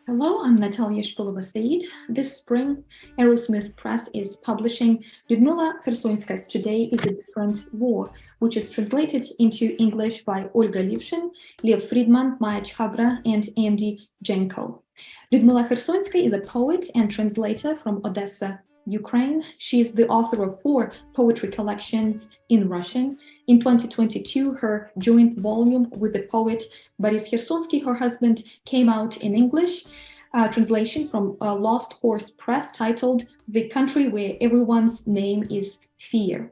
Hello, I'm Nataliya Shpylova-Saeed. This spring, Arrowsmith Press is publishing Lyudmyla Khersonska's Today is a Different War, which is translated into English by Olga Livshin, Lev Friedman, Maya Chhabra, and Andy Jenko. Lyudmyla Khersonska is a poet and translator from Odessa, Ukraine. She is the author of 4 poetry collections in Russian. In 2022, her joint volume with the poet Boris Khersonsky, her husband, came out in English. Translation from Lost Horse Press titled The Country Where Everyone's Name is Fear.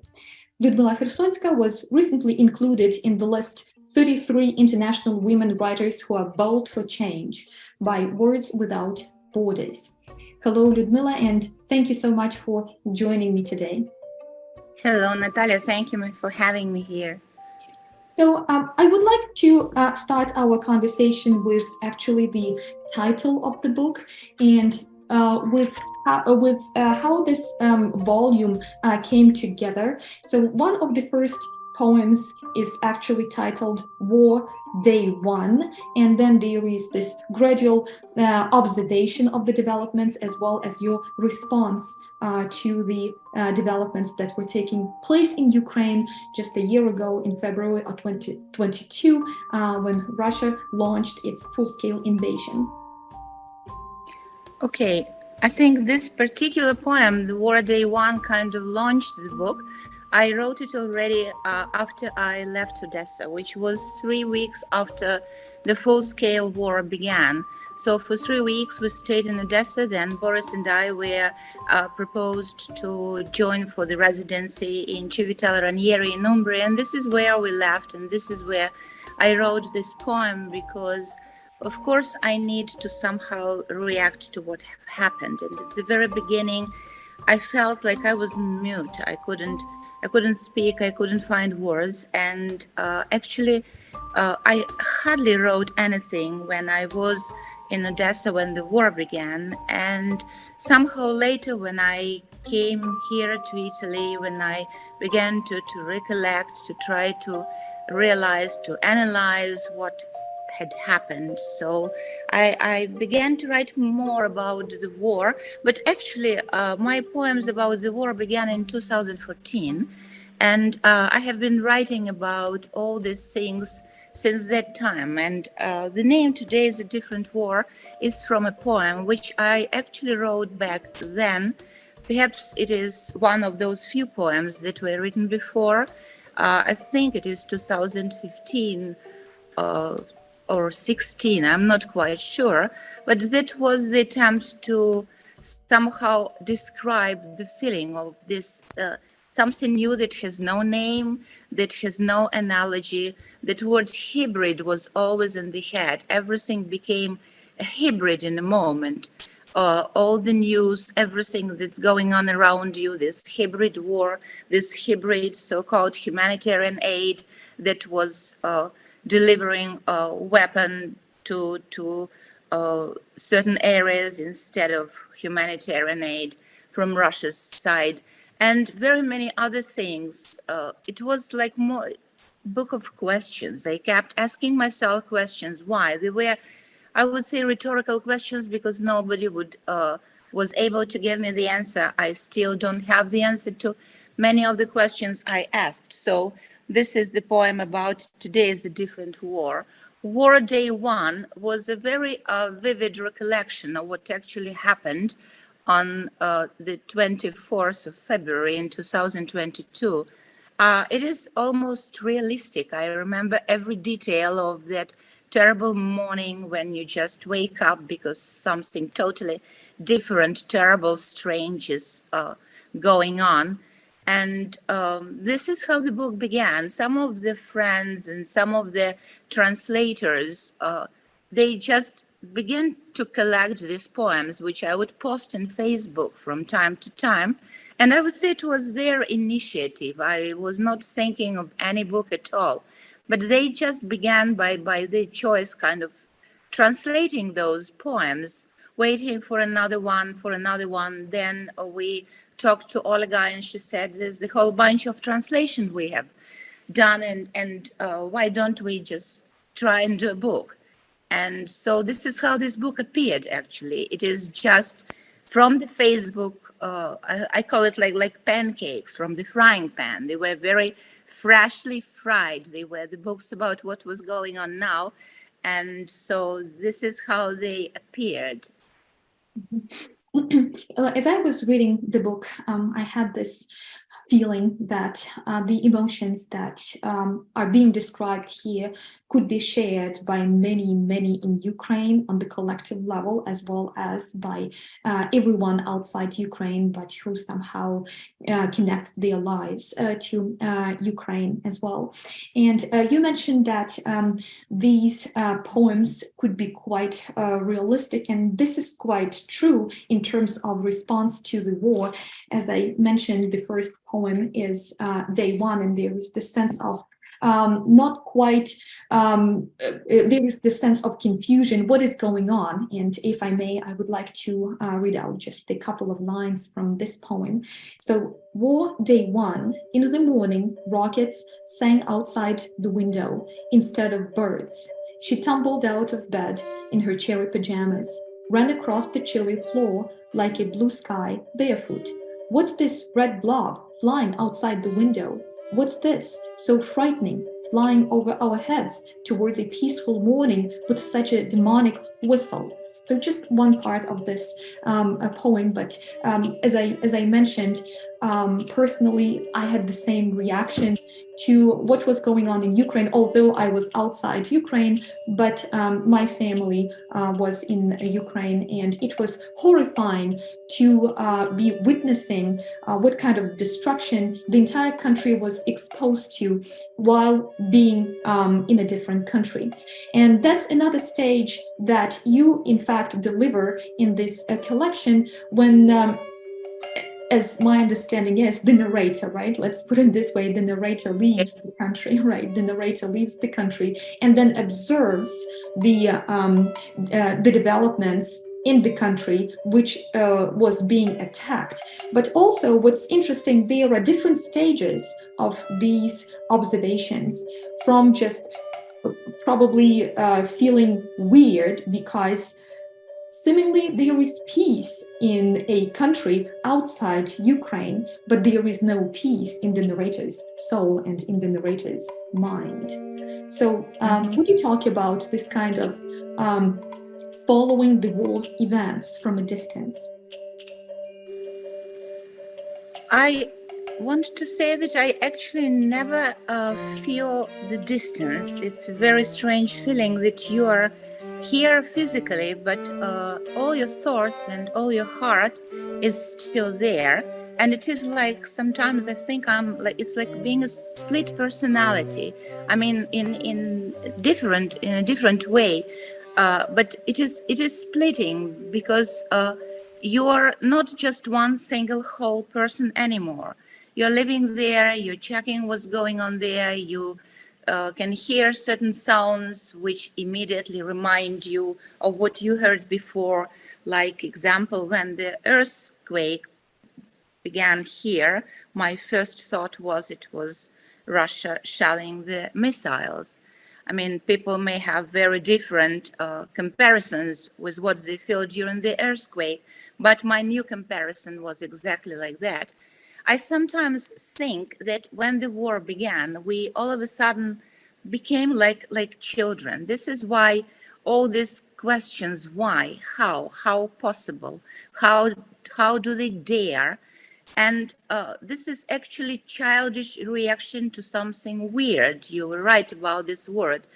Lyudmyla Khersonska was recently included in the list 33 international women writers who are bold for change by Words Without Borders. Hello, Lyudmyla, and thank you so much for joining me today. Hello, Natalia. Thank you for having me here. So I would like to start our conversation with actually the title of the book and with how this volume came together. So one of the first poems is actually titled War Day 1, and then there is this gradual observation of the developments as well as your response to the developments that were taking place in Ukraine just a year ago in February of 2022 when Russia launched its full-scale invasion. Okay, I think this particular poem, The War Day 1, kind of launched the book. I wrote it already after I left Odessa, which was 3 weeks after the full-scale war began. So for 3 weeks we stayed in Odessa. Then Boris and I were proposed to join for the residency in Civitella Ranieri in Umbria, and this is where we left, and this is where I wrote this poem because, of course, I need to somehow react to what happened. And at the very beginning, I felt like I was mute. I couldn't speak. I couldn't find words. And actually, I hardly wrote anything when I was in Odessa when the war began. And somehow later, when I came here to Italy, when I began to recollect, to try to realize, to analyze what had happened. So I began to write more about the war, but actually my poems about the war began in 2014. And I have been writing about all these things since that time. And the name Today is a Different War is from a poem which I actually wrote back then. Perhaps it is one of those few poems that were written before. I think it is 2015 or 16, I'm not quite sure, but that was the attempt to somehow describe the feeling of this something new that has no name, that has no analogy. That word hybrid was always in the head. Everything became a hybrid in a moment. All the news, everything that's going on around you, this hybrid war, this hybrid so-called humanitarian aid that was delivering a weapon to certain areas instead of humanitarian aid from Russia's side, and very many other things. It was like more book of questions. I kept asking myself questions. Why? They were, I would say, rhetorical questions because nobody was able to give me the answer. I still don't have the answer to many of the questions I asked. So this is the poem about Today is a Different War. War Day 1 was a very vivid recollection of what actually happened on the 24th of February in 2022. It is almost realistic. I remember every detail of that terrible morning when you just wake up because something totally different, terrible, strange is going on. And this is how the book began. Some of the friends and some of the translators, they just began to collect these poems, which I would post on Facebook from time to time. And I would say it was their initiative. I was not thinking of any book at all. But they just began by their choice, kind of translating those poems, waiting for another one, Then we talked to Olga and she said, there's the whole bunch of translations we have done and why don't we just try and do a book? And so this is how this book appeared, actually. It is just from the Facebook, I call it like pancakes from the frying pan. They were very freshly fried. They were the books about what was going on now. And so this is how they appeared. As I was reading the book, I had this feeling that the emotions that are being described here could be shared by many, many in Ukraine on the collective level, as well as by everyone outside Ukraine, but who somehow connect their lives to Ukraine as well. And you mentioned that these poems could be quite realistic, and this is quite true in terms of response to the war. As I mentioned, the first poem is Day One, and there is the sense of not quite, there is the sense of confusion, what is going on? And if I may, I would like to read out just a couple of lines from this poem. So, War Day One, in the morning, rockets sang outside the window instead of birds. She tumbled out of bed in her cherry pajamas, ran across the chilly floor like a blue sky, barefoot. What's this red blob flying outside the window? What's this so frightening, flying over our heads towards a peaceful morning with such a demonic whistle? So just one part of this poem, but as I mentioned, personally, I had the same reaction to what was going on in Ukraine, although I was outside Ukraine, but my family was in Ukraine, and it was horrifying to be witnessing what kind of destruction the entire country was exposed to while being in a different country. And that's another stage that you, in fact, deliver in this collection when as my understanding is, the narrator, right? Let's put it this way, the narrator leaves the country, right? The narrator leaves the country and then observes the developments in the country which was being attacked. But also what's interesting, there are different stages of these observations, from just probably feeling weird because seemingly there is peace in a country outside Ukraine, but there is no peace in the narrator's soul and in the narrator's mind. So would you talk about this kind of following the war events from a distance? I want to say that I actually never feel the distance. It's a very strange feeling that you are here physically, but all your thoughts and all your heart is still there. And it is like, sometimes I think it's like being a split personality. I mean, in a different way, but it is splitting because you are not just one single whole person anymore. You're living there, you're checking what's going on there, you can hear certain sounds which immediately remind you of what you heard before. Like example, when the earthquake began here, my first thought was it was Russia shelling the missiles. I mean, people may have very different comparisons with what they feel during the earthquake, but my new comparison was exactly like that. I sometimes think that when the war began, we all of a sudden became like children. This is why all these questions, why, how possible, how do they dare? And this is actually childish reaction to something weird. You were right about this word,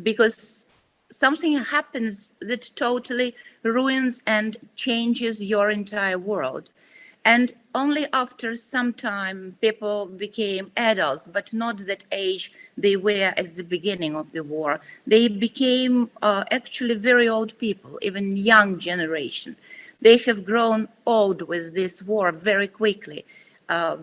because something happens that totally ruins and changes your entire world. And only after some time, people became adults, but not that age they were at the beginning of the war. They became actually very old people, even young generation. They have grown old with this war very quickly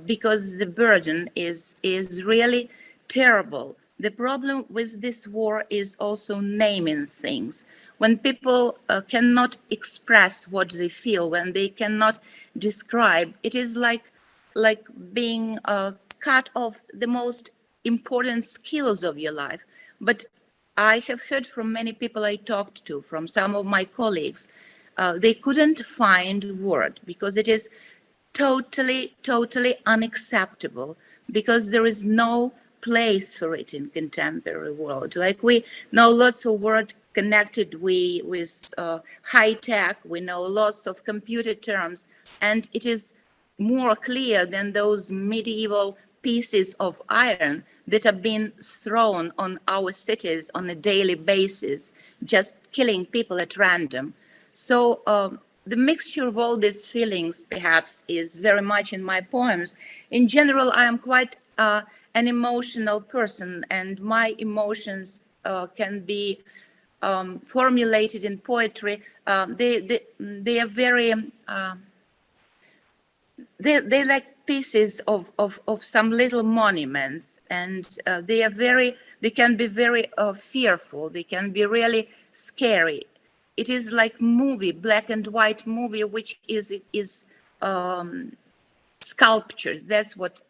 because the burden is really terrible. The problem with this war is also naming things. When people cannot express what they feel, when they cannot describe, it is like being cut off the most important skills of your life. But I have heard from many people I talked to, from some of my colleagues, they couldn't find a word because it is totally unacceptable, because there is no place for it in contemporary world. Like, we know lots of words connected with high tech, we know lots of computer terms, and it is more clear than those medieval pieces of iron that are being thrown on our cities on a daily basis, just killing people at random. So the mixture of all these feelings, perhaps, is very much in my poems. In general, I am quite an emotional person, and my emotions can be formulated in poetry. They are very, they're like pieces of some little monuments, and they can be very fearful, they can be really scary. It is like movie, black and white movie, which is sculptures. That's what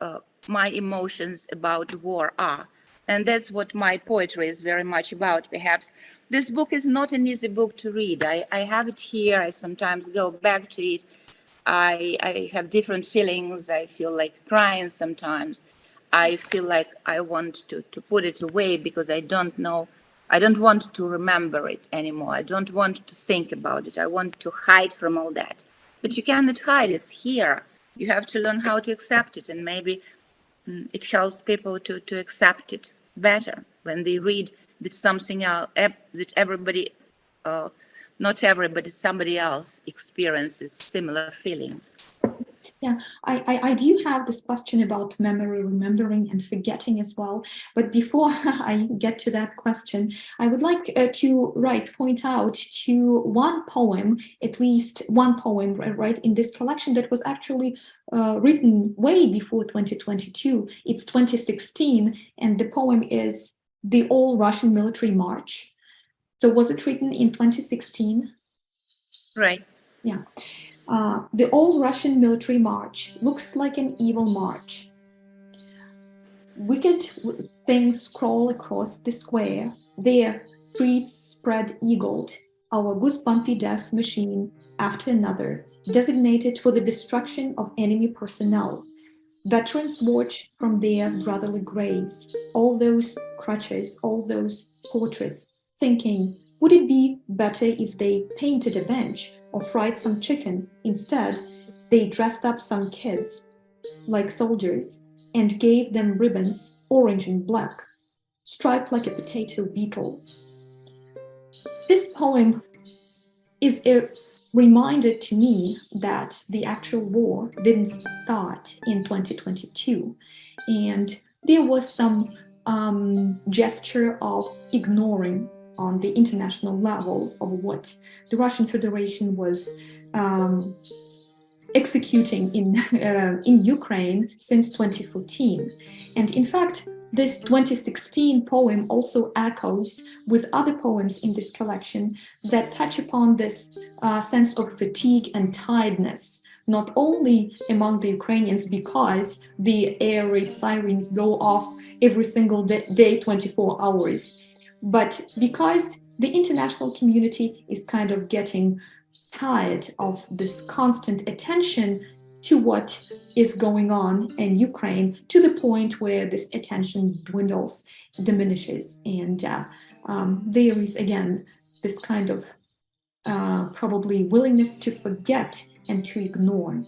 my emotions about war are. And that's what my poetry is very much about, perhaps. This book is not an easy book to read. I have it here. I sometimes go back to it. I have different feelings. I feel like crying sometimes. I feel like I want to put it away because I don't know. I don't want to remember it anymore. I don't want to think about it. I want to hide from all that. But you cannot hide. It's here. You have to learn how to accept it. And maybe it helps people to accept it better when they read that something else, that everybody, not everybody, somebody else experiences similar feelings. Yeah, I do have this question about memory, remembering, and forgetting as well. But before I get to that question, I would like to point out to one poem, at least one poem, right, in this collection that was actually written way before 2022. It's 2016, and the poem is The All Russian Military March. So was it written in 2016? Right. Yeah. The All Russian Military March looks like an evil march. Wicked things crawl across the square, their streets spread eagled, our goosebumpy death machine after another, designated for the destruction of enemy personnel. Veterans watch from their brotherly graves, all those crutches, all those portraits, thinking, would it be better if they painted a bench or fried some chicken? Instead, they dressed up some kids like soldiers and gave them ribbons, orange and black, striped like a potato beetle. This poem is a reminder to me that the actual war didn't start in 2022, and there was some gesture of ignoring on the international level of what the Russian Federation was executing in Ukraine since 2014. And in fact, this 2016 poem also echoes with other poems in this collection that touch upon this sense of fatigue and tiredness, not only among the Ukrainians because the air raid sirens go off every single day, 24 hours, but because the international community is kind of getting tired of this constant attention to what is going on in Ukraine, to the point where this attention dwindles, diminishes, and there is again this kind of probably willingness to forget and to ignore.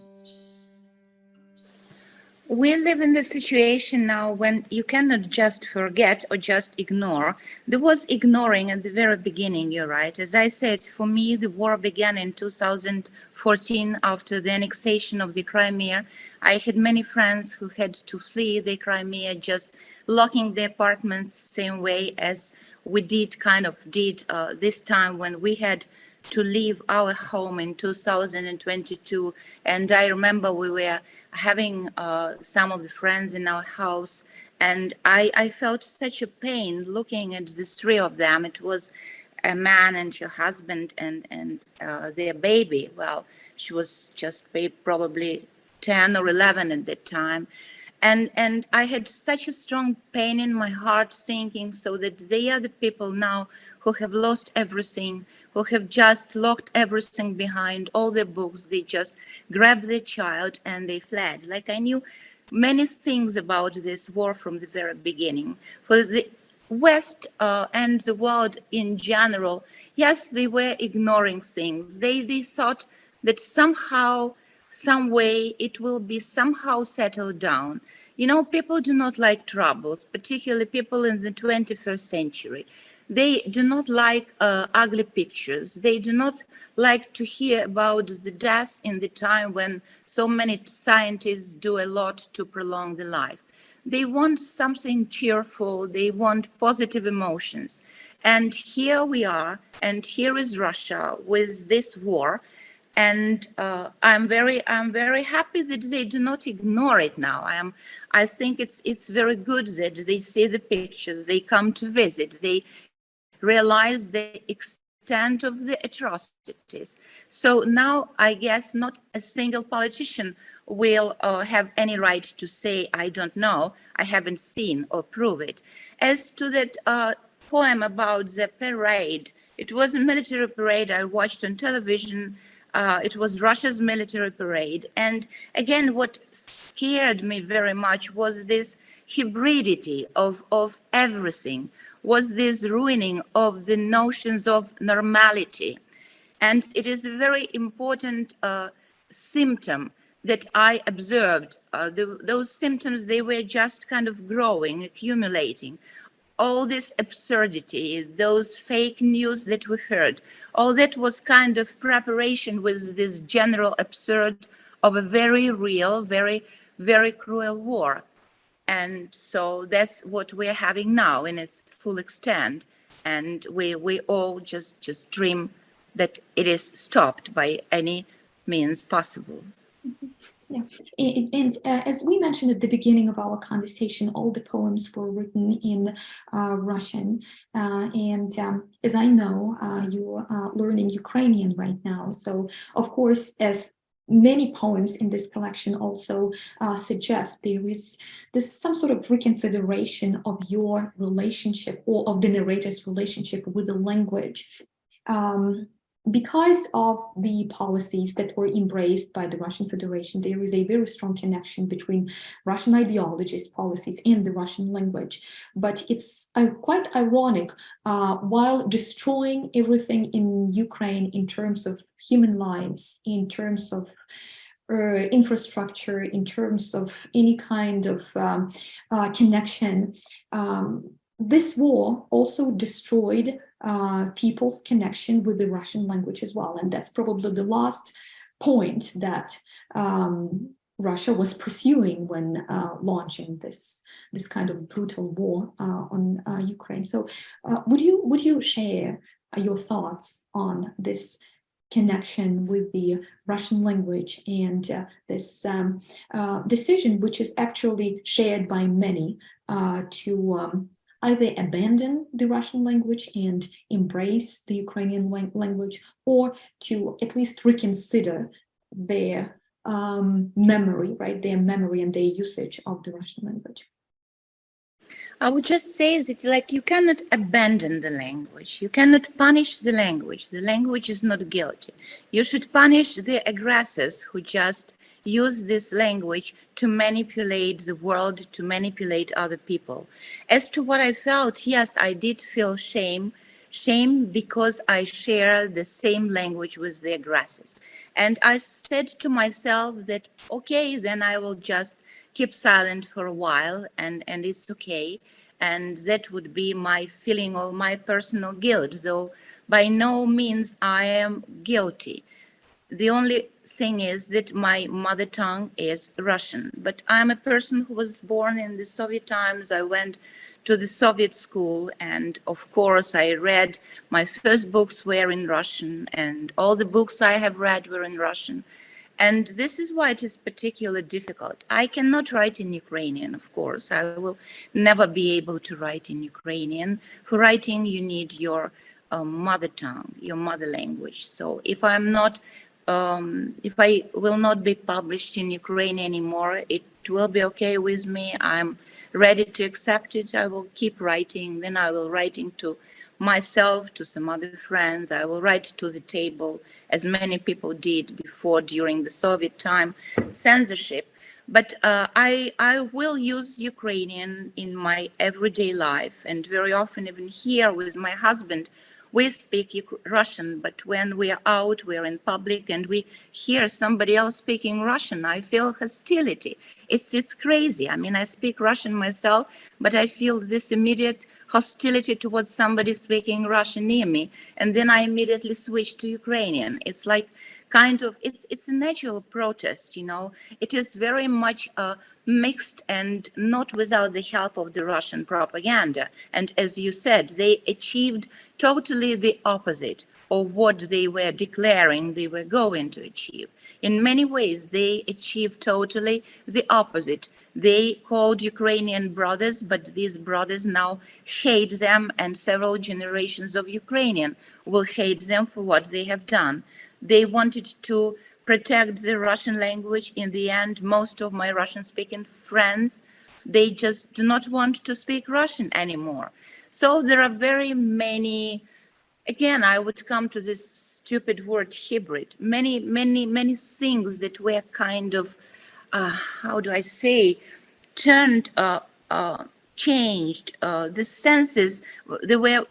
We live in the situation now when you cannot just forget or just ignore. There was ignoring at the very beginning, you're right. As I said, for me, the war began in 2014 after the annexation of the Crimea. I had many friends who had to flee the Crimea, just locking the apartments same way as we did this time when we had to leave our home in 2022. And I remember we were having some of the friends in our house, and I felt such a pain looking at the three of them. It was a man and her husband and their baby. Well, she was just probably 10 or 11 at that time. And I had such a strong pain in my heart, thinking so that they are the people now who have lost everything, who have just locked everything behind all their books. They just grabbed their child and they fled. Like, I knew many things about this war from the very beginning. For the West and the world in general, yes, they were ignoring things. They thought that somehow, some way, it will be somehow settled down. You know, people do not like troubles, particularly people in the 21st century. They do not like ugly pictures. They do not like to hear about the death in the time when so many scientists do a lot to prolong the life. They want something cheerful. They want positive emotions. And here we are, and here is Russia with this war. And I'm very happy that they do not ignore it now. I think it's very good that they see the pictures, they come to visit, they realize the extent of the atrocities. So now I guess not a single politician will have any right to say, I don't know, I haven't seen or prove it. As to that poem about the parade, it was a military parade I watched on television. It was Russia's military parade. And again, what scared me very much was this hybridity of everything, was this ruining of the notions of normality. And it is a very important symptom that I observed. Those symptoms, they were just kind of growing, accumulating. All this absurdity, those fake news that we heard, all that was kind of preparation with this general absurd of a very real, very, very cruel war. And so that's what we're having now in its full extent. And we all just dream that it is stopped by any means possible. Yeah, and as we mentioned at the beginning of our conversation, all the poems were written in Russian. And as I know, you are learning Ukrainian right now. So, of course, as many poems in this collection also suggest, there is this some sort of reconsideration of your relationship or of the narrator's relationship with the language. Because of the policies that were embraced by the Russian Federation, there is a very strong connection between Russian ideologies, policies, and the Russian language. But it's quite ironic, while destroying everything in Ukraine in terms of human lives, in terms of infrastructure, in terms of any kind of connection, this war also destroyed people's connection with the Russian language as well. And that's probably the last point that Russia was pursuing when launching this kind of brutal war on Ukraine. So would you share your thoughts on this connection with the Russian language and this decision, which is actually shared by many, to either abandon the Russian language and embrace the Ukrainian language, or to at least reconsider their memory, right? Their memory and their usage of the Russian language. I would just say that, like, you cannot abandon the language. You cannot punish the language. The language is not guilty. You should punish the aggressors who just use this language to manipulate the world, to manipulate other people. As to what I felt, yes, I did feel shame because I share the same language with the aggressors. And I said to myself that, okay, then I will just keep silent for a while, and it's okay. And that would be my feeling of my personal guilt, though by no means I am guilty. The only thing is that my mother tongue is Russian, but I'm a person who was born in the Soviet times. I went to the Soviet school, and of course I read, my first books were in Russian, and all the books I have read were in Russian. And this is why it is particularly difficult. I cannot write in Ukrainian, of course. I will never be able to write in Ukrainian. For writing, you need your mother tongue, your mother language. So if I will not be published in Ukraine anymore, it it will be okay with me. I'm ready to accept it. I will keep writing. Then I will writing to myself, to some other friends. I will write to the table, as many people did before during the Soviet time censorship. But I will use Ukrainian in my everyday life, and very often even here with my husband, we speak Russian, but when we are out, we are in public, and we hear somebody else speaking Russian, I feel hostility. It's crazy. I mean, I speak Russian myself, but I feel this immediate hostility towards somebody speaking Russian near me, and then I immediately switch to Ukrainian. It's like kind of, it's a natural protest, you know. It is very much mixed and not without the help of the Russian propaganda. And as you said, they achieved totally the opposite of what they were declaring they were going to achieve. In many ways, they achieved totally the opposite. They called Ukrainian brothers, but these brothers now hate them, and several generations of Ukrainian will hate them for what they have done. They wanted to protect the Russian language. In the end, most of my Russian-speaking friends, they just do not want to speak Russian anymore. So there are very many, again, I would come to this stupid word hybrid, many things that were kind of, how do I say, turned, changed, the senses, they were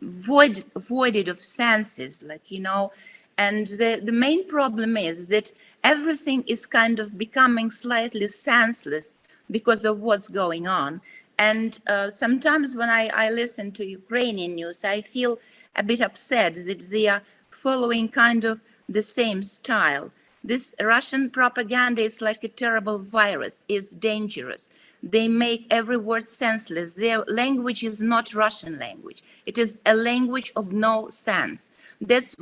voided of senses, like, you know. And the main problem is that everything is kind of becoming slightly senseless because of what's going on. And sometimes when I listen to Ukrainian news, I feel a bit upset that they are following kind of the same style. This Russian propaganda is like a terrible virus, it's dangerous. They make every word senseless. Their language is not Russian language. It is a language of no sense. This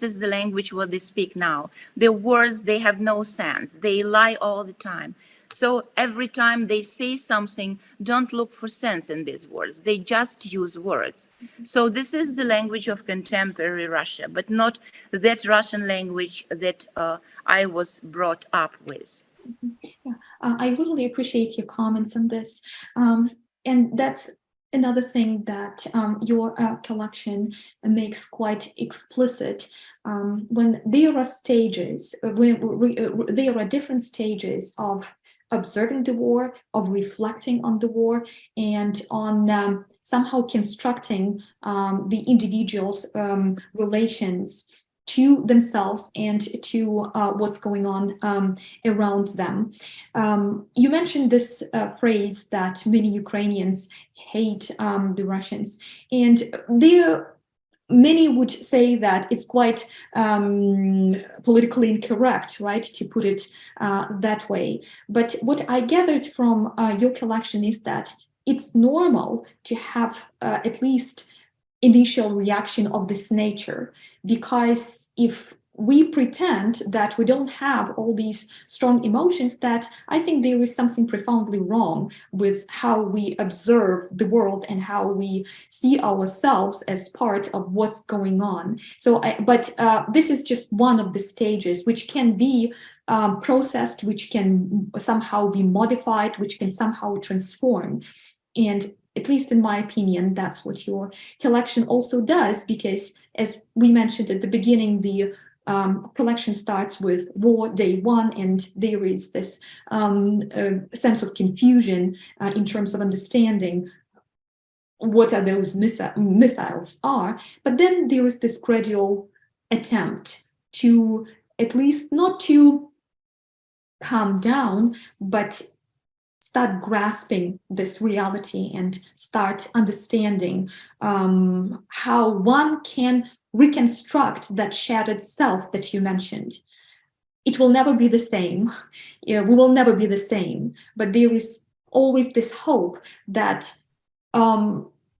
is the language what they speak now. The words, they have no sense. They lie all the time. So every time they say something, don't look for sense in these words. They just use words. So this is the language of contemporary Russia, but not that Russian language that I was brought up with. Yeah, I really appreciate your comments on this. And that's another thing that your collection makes quite explicit. When there are stages, there are different stages of observing the war, of reflecting on the war, and on somehow constructing the individual's relations to themselves and to what's going on around them. You mentioned this phrase that many Ukrainians hate the Russians, and many would say that it's quite politically incorrect, right, to put it that way. But what I gathered from your collection is that it's normal to have at least initial reaction of this nature, because if we pretend that we don't have all these strong emotions, that I think there is something profoundly wrong with how we observe the world and how we see ourselves as part of what's going on. So, but this is just one of the stages which can be processed, which can somehow be modified, which can somehow transform. And at least in my opinion, that's what your collection also does, because as we mentioned at the beginning, the collection starts with War Day 1, and there is this sense of confusion in terms of understanding what are those missiles are. But then there is this gradual attempt to at least not to calm down, but start grasping this reality and start understanding how one can reconstruct that shattered self that you mentioned. It will never be the same. We will never be the same, but there is always this hope that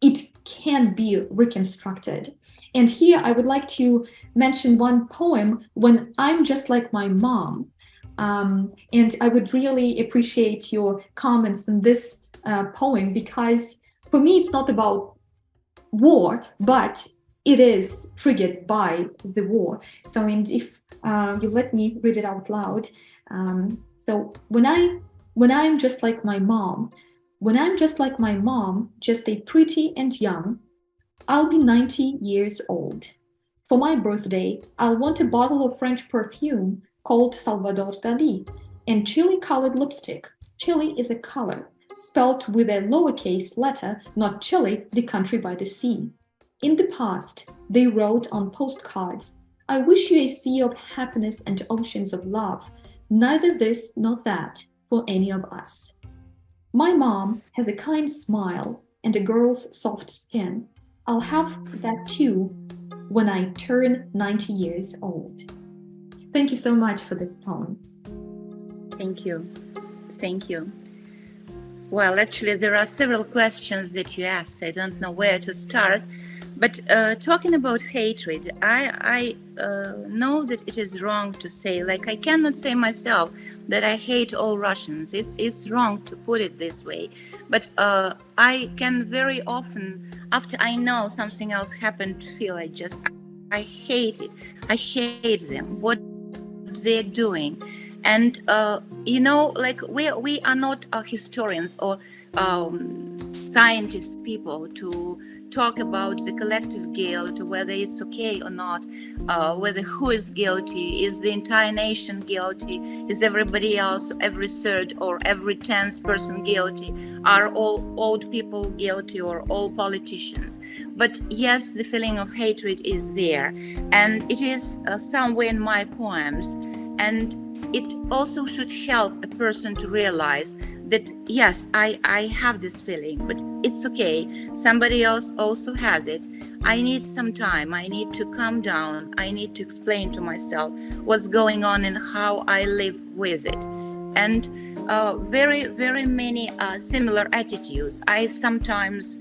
it can be reconstructed. And here I would like to mention one poem, When I'm Just Like My Mom. And I would really appreciate your comments on this poem, because for me it's not about war, but it is triggered by the war. So, and if you let me read it out loud, So when I'm just like my mom, when I'm just like my mom, just a pretty and young, I'll be 90 years old. For my birthday, I'll want a bottle of French perfume called Salvador Dali and chili-colored lipstick. Chile is a color, spelled with a lowercase letter, not Chile, the country by the sea. In the past, they wrote on postcards, I wish you a sea of happiness and oceans of love, neither this nor that for any of us. My mom has a kind smile and a girl's soft skin. I'll have that too when I turn 90 years old. Thank you so much for this poem. Thank you. Thank you. Well, actually, there are several questions that you asked. I don't know where to start. But talking about hatred, I know that it is wrong to say, like I cannot say myself that I hate all Russians. It's wrong to put it this way. But I can very often, after I know something else happened, feel I hate it. I hate them, what they're doing. And, you know, like we are not historians or scientist people to talk about the collective guilt, whether it's okay or not, whether who is guilty, is the entire nation guilty, is everybody else, every third or every 10th person guilty, are all old people guilty or all politicians. But yes, the feeling of hatred is there, and it is somewhere in my poems, and it also should help a person to realize that, yes, I have this feeling, but it's okay. Somebody else also has it. I need some time. I need to calm down. I need to explain to myself what's going on and how I live with it. And very, very many similar attitudes. I sometimes,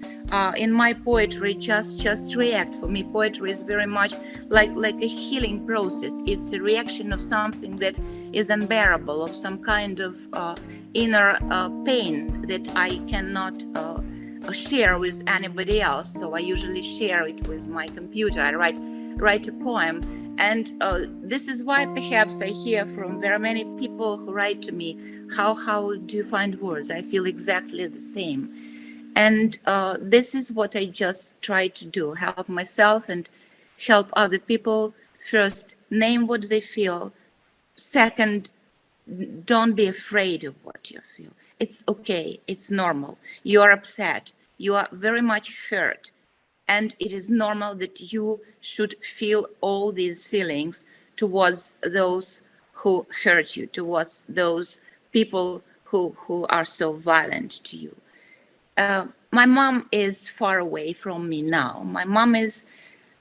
in my poetry, just react. For me, poetry is very much like a healing process. It's a reaction of something that is unbearable, of some kind of inner pain that I cannot share with anybody else. So I usually share it with my computer. I write a poem. And this is why perhaps I hear from very many people who write to me, how do you find words? I feel exactly the same. And this is what I just try to do, help myself and help other people. First, name what they feel. Second, don't be afraid of what you feel. It's okay, it's normal. You are upset, you are very much hurt. And it is normal that you should feel all these feelings towards those who hurt you, towards those people who are so violent to you. My mom is far away from me now. My mom is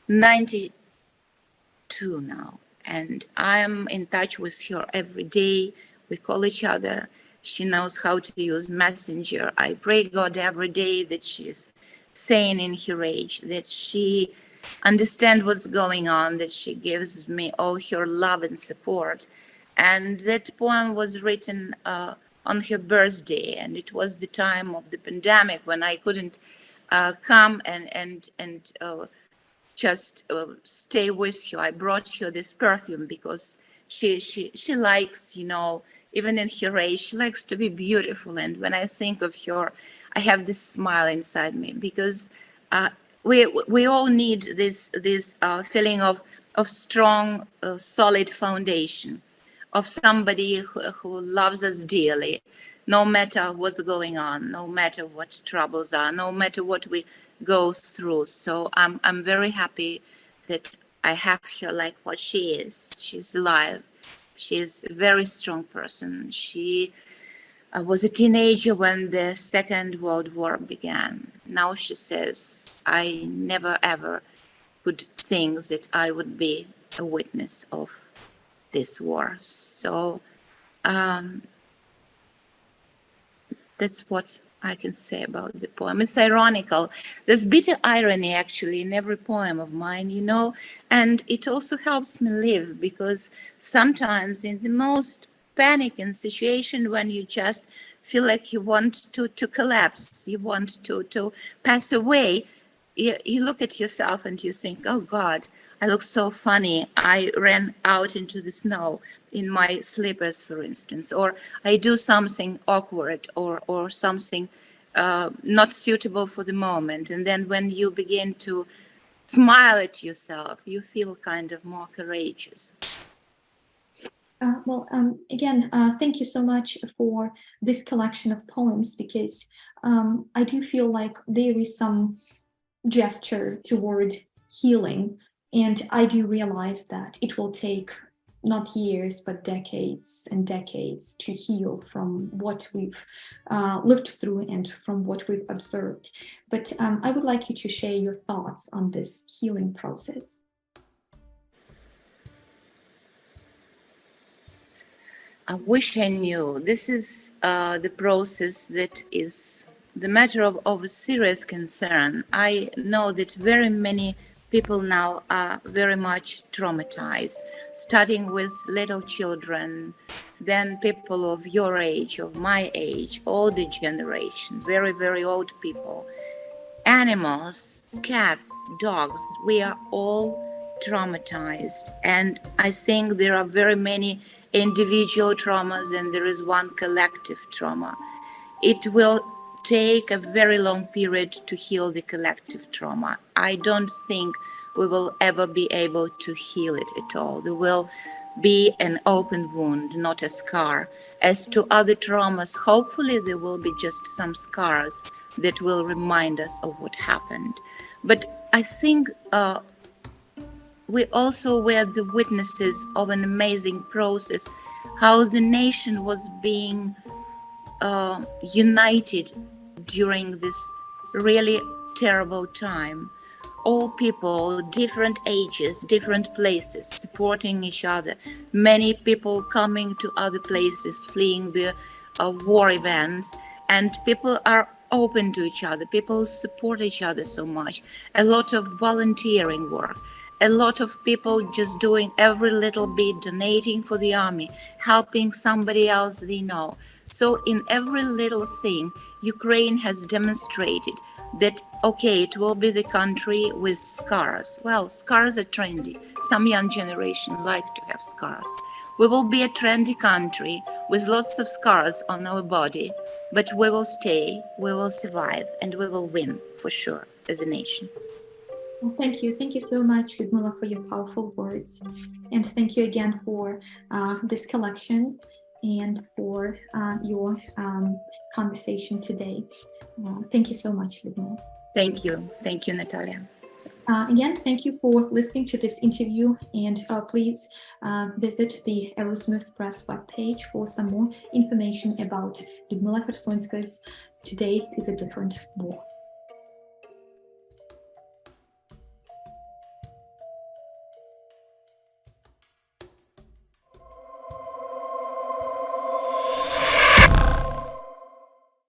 92 now, and I am in touch with her every day. We call each other. She knows how to use Messenger. I pray God every day that she is sane in her age, that she understands what's going on, that she gives me all her love and support. And that poem was written on her birthday, and it was the time of the pandemic when I couldn't come and just stay with her. I brought her this perfume because she likes, you know, even in her age, she likes to be beautiful. And when I think of her, I have this smile inside me, because we all need this feeling of strong, solid foundation, of somebody who loves us dearly, no matter what's going on, no matter what troubles are, no matter what we go through. So I'm very happy that I have her like what she is. She's alive. She's a very strong person. She was a teenager when the Second World War began. Now she says, I never ever could think that I would be a witness of this war. So that's what I can say about the poem. It's ironical. There's bitter irony actually in every poem of mine, you know, and it also helps me live, because sometimes in the most panicking situation, when you just feel like you want to collapse, you want to pass away, you look at yourself and you think, oh God, I look so funny. I ran out into the snow in my slippers, for instance, or I do something awkward or something not suitable for the moment. And then when you begin to smile at yourself, you feel kind of more courageous. Again, thank you so much for this collection of poems, because I do feel like there is some gesture toward healing, and I do realize that it will take not years but decades and decades to heal from what we've lived through and from what we've observed. But I would like you to share your thoughts on this healing process. I wish I knew. This is the process that is the matter of a serious concern. I know that very many people now are very much traumatized, starting with little children, then people of your age, of my age, older generation, very, very old people, animals, cats, dogs. We are all traumatized. And I think there are very many individual traumas and there is one collective trauma. It will take a very long period to heal the collective trauma. I don't think we will ever be able to heal it at all. There will be an open wound, not a scar. As to other traumas, hopefully there will be just some scars that will remind us of what happened. But I think we also were the witnesses of an amazing process, how the nation was being united during this really terrible time. All people, different ages, different places, supporting each other. Many people coming to other places, fleeing the war events, and people are open to each other. People support each other so much. A lot of volunteering work. A lot of people just doing every little bit, donating for the army, helping somebody else they know. So in every little thing, Ukraine has demonstrated that, okay, it will be the country with scars. Well, scars are trendy. Some young generation like to have scars. We will be a trendy country with lots of scars on our body, but we will stay, we will survive, and we will win for sure as a nation. Well, thank you. Thank you so much, Lyudmyla, for your powerful words. And thank you again for this collection and for your conversation today. Thank you so much, Lyudmyla. Thank you. Thank you, Nataliya. Again, thank you for listening to this interview, and please visit the Arrowsmith Press webpage for some more information about Lyudmyla Khersonska's Today is a Different War.